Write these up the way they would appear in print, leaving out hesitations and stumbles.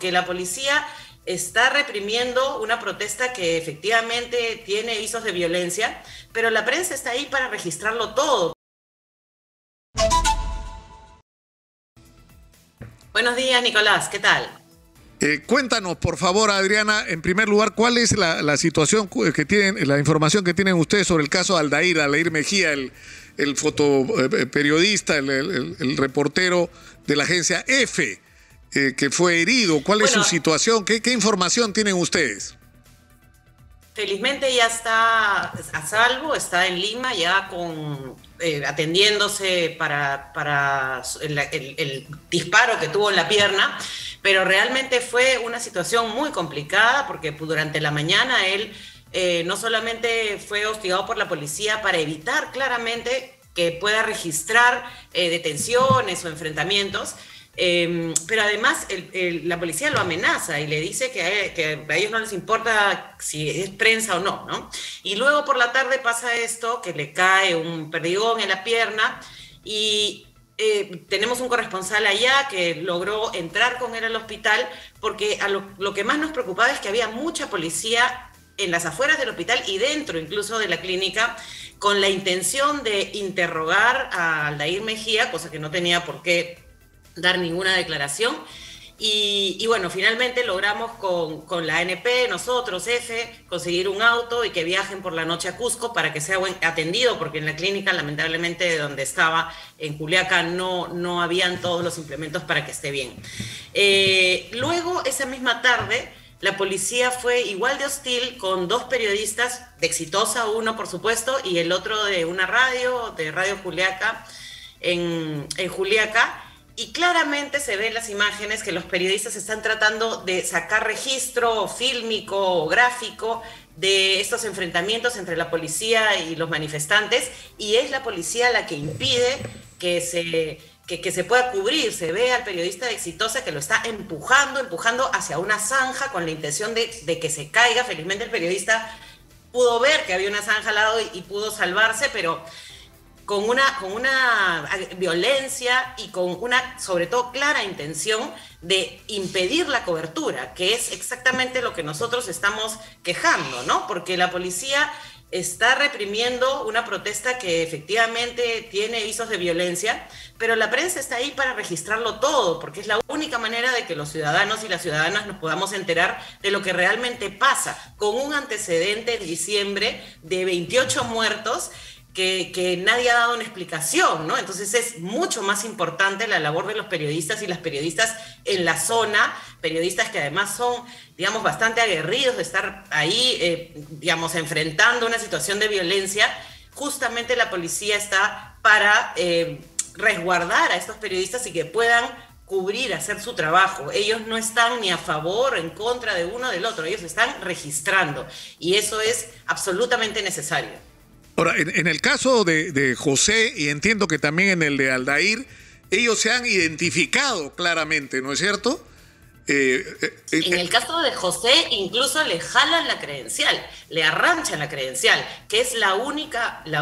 porque la policía está reprimiendo una protesta que efectivamente tiene visos de violencia, pero la prensa está ahí para registrarlo todo. Buenos días, Nicolás, ¿qué tal? Cuéntanos, por favor, Adriana, en primer lugar, ¿cuál es la situación que tienen, la información que tienen ustedes sobre el caso Aldair Mejía, el fotoperiodista, el reportero de la agencia EFE, que fue herido? ¿Cuál es su situación? ¿Qué información tienen ustedes? Felizmente ya está a salvo, está en Lima ya atendiéndose para el disparo que tuvo en la pierna, pero realmente fue una situación muy complicada porque durante la mañana él no solamente fue hostigado por la policía para evitar claramente que pueda registrar detenciones o enfrentamientos, pero además la policía lo amenaza y le dice que a ellos no les importa si es prensa o no, ¿no? Y luego por la tarde pasa esto, que le cae un perdigón en la pierna y tenemos un corresponsal allá que logró entrar con él al hospital porque lo que más nos preocupaba es que había mucha policía en las afueras del hospital y dentro incluso de la clínica con la intención de interrogar a Aldair Mejía, cosa que no tenía por qué dar ninguna declaración. Y bueno, finalmente logramos con la ANP, nosotros, EFE, conseguir un auto y que viajen por la noche a Cusco para que sea atendido, porque en la clínica, lamentablemente, de donde estaba, en Juliaca, no habían todos los implementos para que esté bien. Luego, esa misma tarde, la policía fue igual de hostil con dos periodistas, de Exitosa, uno por supuesto, y el otro de una radio, de Radio Juliaca, en Juliaca. Y claramente se ven las imágenes que los periodistas están tratando de sacar registro fílmico o gráfico de estos enfrentamientos entre la policía y los manifestantes, y es la policía la que impide que se pueda cubrir. Se ve al periodista de Exitosa que lo está empujando hacia una zanja con la intención de que se caiga. Felizmente el periodista pudo ver que había una zanja al lado y pudo salvarse, pero con una violencia y con una, sobre todo, clara intención de impedir la cobertura, que es exactamente lo que nosotros estamos quejando, ¿no? Porque la policía está reprimiendo una protesta que efectivamente tiene visos de violencia, pero la prensa está ahí para registrarlo todo, porque es la única manera de que los ciudadanos y las ciudadanas nos podamos enterar de lo que realmente pasa, con un antecedente en diciembre de 28 muertos, que nadie ha dado una explicación, ¿no? Entonces es mucho más importante la labor de los periodistas y las periodistas en la zona, periodistas que además son, digamos, bastante aguerridos de estar ahí, digamos, enfrentando una situación de violencia. Justamente la policía está para resguardar a estos periodistas y que puedan cubrir, hacer su trabajo. Ellos no están ni a favor o en contra de uno o del otro, ellos están registrando y eso es absolutamente necesario. Ahora, en el caso de José, y entiendo que también en el de Aldair, ellos se han identificado claramente, ¿no es cierto? En el caso de José, incluso le jalan la credencial, le arranchan la credencial, que es el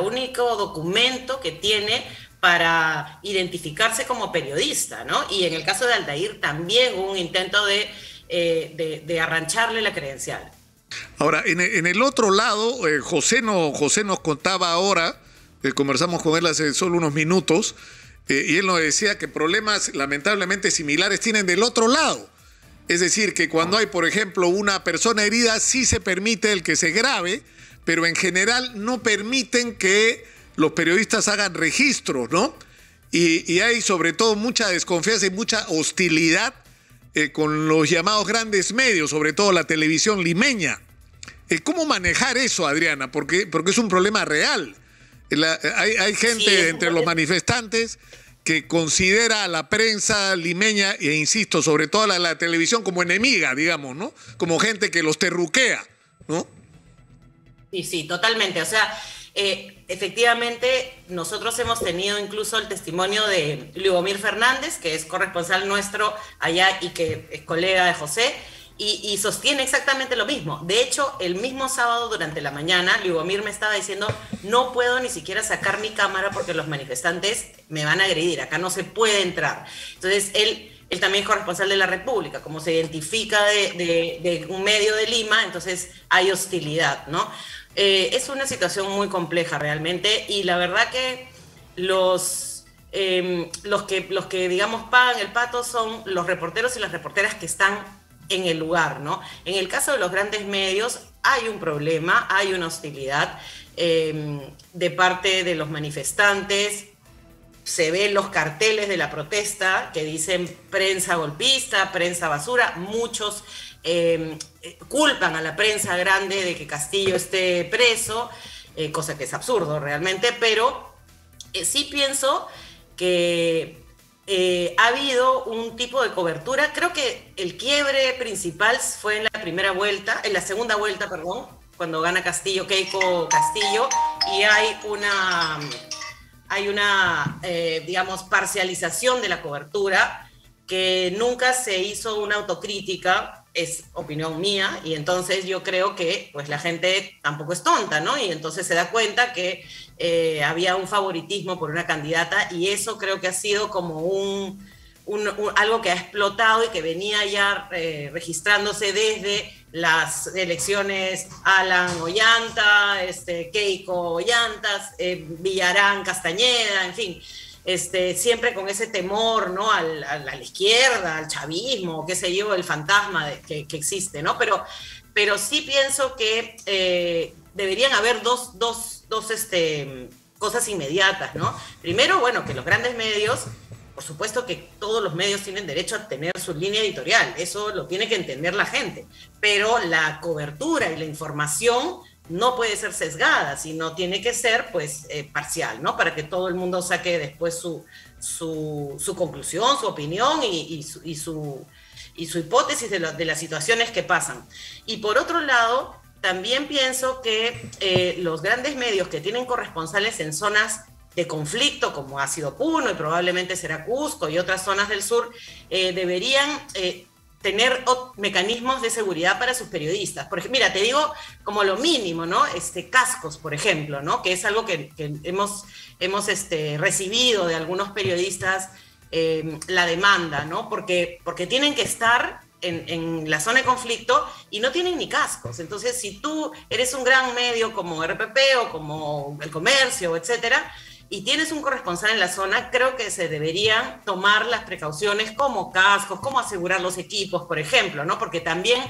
único documento que tiene para identificarse como periodista, ¿no? Y en el caso de Aldair también hubo un intento de arrancharle la credencial. Ahora, en el otro lado, José nos contaba ahora, conversamos con él hace solo unos minutos, y él nos decía que problemas lamentablemente similares tienen del otro lado. Es decir, que cuando hay, por ejemplo, una persona herida, sí se permite el que se grabe, pero en general no permiten que los periodistas hagan registros, ¿no? Y hay sobre todo mucha desconfianza y mucha hostilidad con los llamados grandes medios, sobre todo la televisión limeña. ¿Cómo manejar eso, Adriana? Porque es un problema real. Hay gente entre los manifestantes que considera a la prensa limeña, e insisto, sobre todo a la televisión, como enemiga, digamos, ¿no? Como gente que los terruquea, ¿no? Sí, totalmente. O sea, efectivamente, nosotros hemos tenido incluso el testimonio de Liubomir Fernández, que es corresponsal nuestro allá y que es colega de José, y sostiene exactamente lo mismo. De hecho, el mismo sábado durante la mañana, Liubomir me estaba diciendo, no puedo ni siquiera sacar mi cámara porque los manifestantes me van a agredir, acá no se puede entrar. Entonces, él él también es corresponsal de La República, como se identifica de un medio de Lima, entonces hay hostilidad, ¿no? Es una situación muy compleja realmente, y la verdad que los que digamos pagan el pato son los reporteros y las reporteras que están en el lugar, ¿no? En el caso de los grandes medios hay un problema, hay una hostilidad de parte de los manifestantes. Se ven los carteles de la protesta que dicen prensa golpista, prensa basura. Muchos culpan a la prensa grande de que Castillo esté preso, cosa que es absurdo realmente, pero sí pienso que ha habido un tipo de cobertura. Creo que el quiebre principal fue en la segunda vuelta, perdón, cuando gana Keiko Castillo, y hay una digamos, parcialización de la cobertura, que nunca se hizo una autocrítica, es opinión mía, y entonces yo creo que pues la gente tampoco es tonta, ¿no? Y entonces se da cuenta que había un favoritismo por una candidata, y eso creo que ha sido como algo que ha explotado y que venía ya registrándose desde las elecciones Alan Ollanta, Keiko Ollantas, Villarán Castañeda, en fin, siempre con ese temor, ¿no? a la izquierda, al chavismo, qué sé yo, el fantasma que existe, ¿no? Pero sí pienso que deberían haber dos cosas inmediatas, ¿no? Primero, bueno, que los grandes medios, por supuesto que todos los medios tienen derecho a tener su línea editorial, eso lo tiene que entender la gente, pero la cobertura y la información no puede ser sesgada, sino tiene que ser pues parcial, ¿no? Para que todo el mundo saque después su conclusión, su opinión y su hipótesis de las situaciones que pasan. Y por otro lado, también pienso que los grandes medios que tienen corresponsales en zonas de conflicto, como ha sido Puno y probablemente será Cusco y otras zonas del sur, deberían tener mecanismos de seguridad para sus periodistas. Por ejemplo, mira, te digo como lo mínimo, ¿no? Cascos, por ejemplo, ¿no? Que es algo que hemos recibido de algunos periodistas, la demanda, ¿no? Porque tienen que estar en la zona de conflicto y no tienen ni cascos. Entonces, si tú eres un gran medio como RPP o como El Comercio, etcétera, y tienes un corresponsal en la zona, creo que se deberían tomar las precauciones como cascos, como asegurar los equipos, por ejemplo, ¿no? Porque también,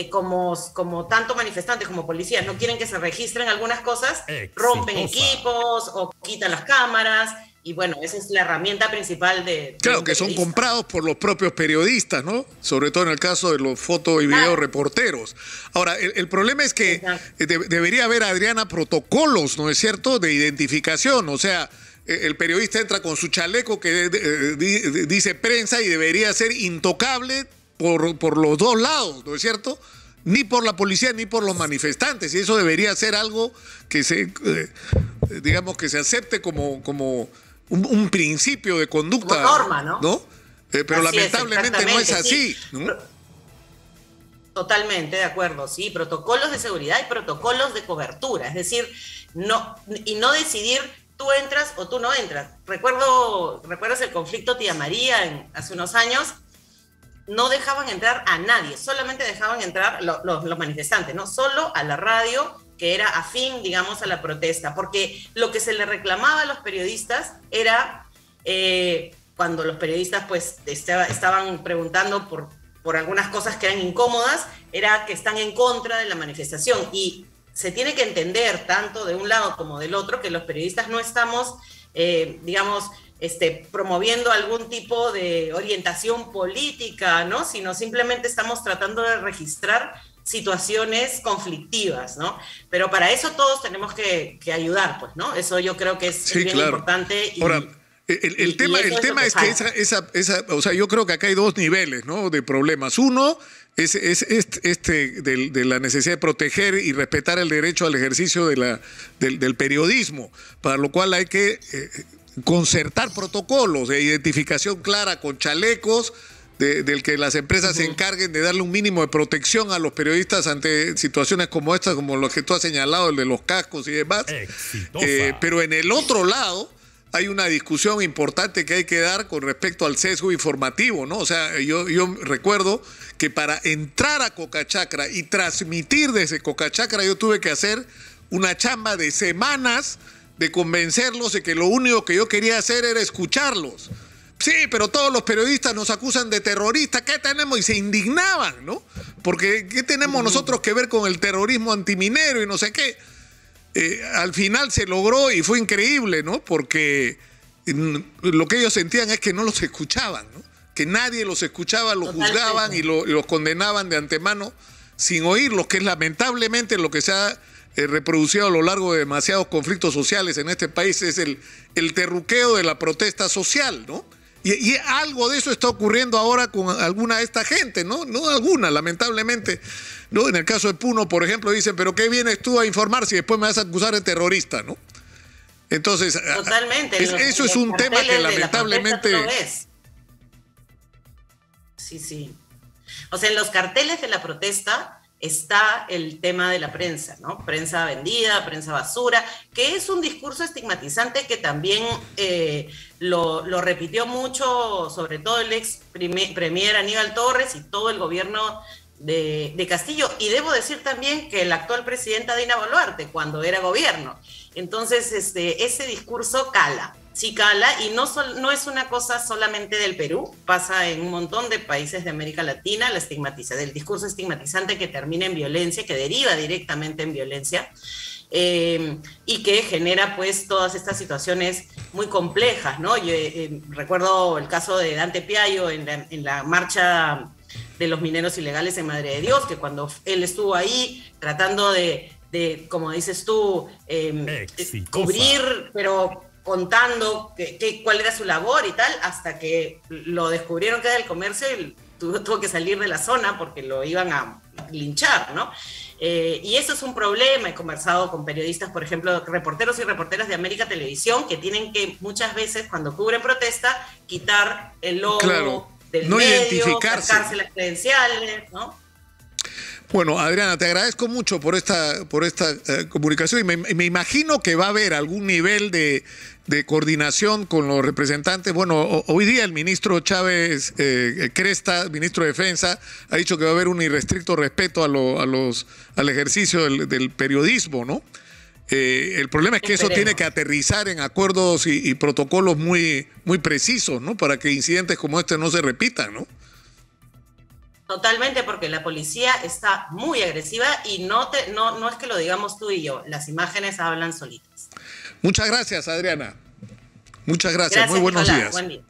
como tanto manifestantes como policías no quieren que se registren algunas cosas, rompen equipos o quitan las cámaras. Y bueno, esa es la herramienta principal de claro, que son comprados por los propios periodistas, ¿no? Sobre todo en el caso de los foto y video reporteros. Ahora, el problema es que debería haber, Adriana, protocolos, ¿no es cierto?, de identificación. O sea, el periodista entra con su chaleco que dice prensa y debería ser intocable por los dos lados, ¿no es cierto?, ni por la policía ni por los manifestantes. Y eso debería ser algo que digamos, que se acepte como un principio de conducta. Como norma, ¿no? ¿No? Pero lamentablemente no es así, sí. ¿No? Totalmente de acuerdo, sí, protocolos de seguridad y protocolos de cobertura, es decir, no decidir tú entras o tú no entras. ¿Recuerdas el conflicto Tía María hace unos años? No dejaban entrar a nadie, solamente dejaban entrar los manifestantes, ¿no? Solo a la radio que era afín, digamos, a la protesta, porque lo que se le reclamaba a los periodistas era, cuando los periodistas pues estaban preguntando por algunas cosas que eran incómodas, era que están en contra de la manifestación, y se tiene que entender, tanto de un lado como del otro, que los periodistas no estamos, digamos, promoviendo algún tipo de orientación política, ¿no? Sino simplemente estamos tratando de registrar situaciones conflictivas, ¿no? Pero para eso todos tenemos que ayudar, pues, ¿no? Eso yo creo que es bien importante. Ahora, el tema es que o sea, yo creo que acá hay dos niveles, ¿no?, de problemas. Uno es de la necesidad de proteger y respetar el derecho al ejercicio del periodismo, para lo cual hay que concertar protocolos de identificación clara con chalecos, del que las empresas se encarguen de darle un mínimo de protección a los periodistas ante situaciones como estas, como lo que tú has señalado, el de los cascos y demás. Pero en el otro lado, hay una discusión importante que hay que dar con respecto al sesgo informativo, ¿no? O sea, yo recuerdo que para entrar a Cocachacra y transmitir desde Cocachacra yo tuve que hacer una chamba de semanas de convencerlos de que lo único que yo quería hacer era escucharlos. Sí, pero todos los periodistas nos acusan de terroristas, ¿qué tenemos? Y se indignaban, ¿no? Porque ¿qué tenemos nosotros que ver con el terrorismo antiminero y no sé qué? Al final se logró y fue increíble, ¿no? Porque lo que ellos sentían es que no los escuchaban, ¿no? Que nadie los escuchaba, los juzgaban y los condenaban de antemano sin oírlos, que es lamentablemente lo que se ha reproducido a lo largo de demasiados conflictos sociales en este país, es el terruqueo de la protesta social, ¿no? Y algo de eso está ocurriendo ahora con alguna de esta gente, ¿no? No alguna, lamentablemente, ¿no? En el caso de Puno, por ejemplo, dicen, pero ¿qué vienes tú a informar si después me vas a acusar de terrorista, ¿no? Entonces, totalmente. Eso es un tema que lamentablemente... Sí. O sea, en los carteles de la protesta está el tema de la prensa, ¿no? Prensa vendida, prensa basura, que es un discurso estigmatizante que también lo repitió mucho, sobre todo el ex premier Aníbal Torres y todo el gobierno de Castillo. Y debo decir también que la actual presidenta Dina Boluarte, cuando era gobierno. Entonces, ese discurso cala. Sí cala, y no es una cosa solamente del Perú, pasa en un montón de países de América Latina, del discurso estigmatizante que termina en violencia, que deriva directamente en violencia, y que genera pues todas estas situaciones muy complejas, ¿no? Yo recuerdo el caso de Dante Piayo en la marcha de los mineros ilegales en Madre de Dios, que cuando él estuvo ahí tratando de como dices tú, cubrir, pero contando cuál era su labor y tal, hasta que lo descubrieron que era del comercio y tuvo que salir de la zona porque lo iban a linchar, ¿no? Y eso es un problema. He conversado con periodistas, por ejemplo, reporteros y reporteras de América Televisión, que tienen que muchas veces, cuando cubren protesta, quitar el logo del medio, sacarse las credenciales, ¿no? Bueno, Adriana, te agradezco mucho por esta comunicación y me imagino que va a haber algún nivel de coordinación con los representantes. Bueno, hoy día el ministro Chávez Cresta, ministro de Defensa, ha dicho que va a haber un irrestricto respeto al ejercicio del periodismo, ¿no? El problema es que eso tiene que aterrizar en acuerdos y protocolos muy precisos, ¿no? Para que incidentes como este no se repitan, ¿no? Totalmente, porque la policía está muy agresiva y no es que lo digamos tú y yo, las imágenes hablan solitas. Muchas gracias, Adriana. Muchas gracias. Muy buenos días. Buen día.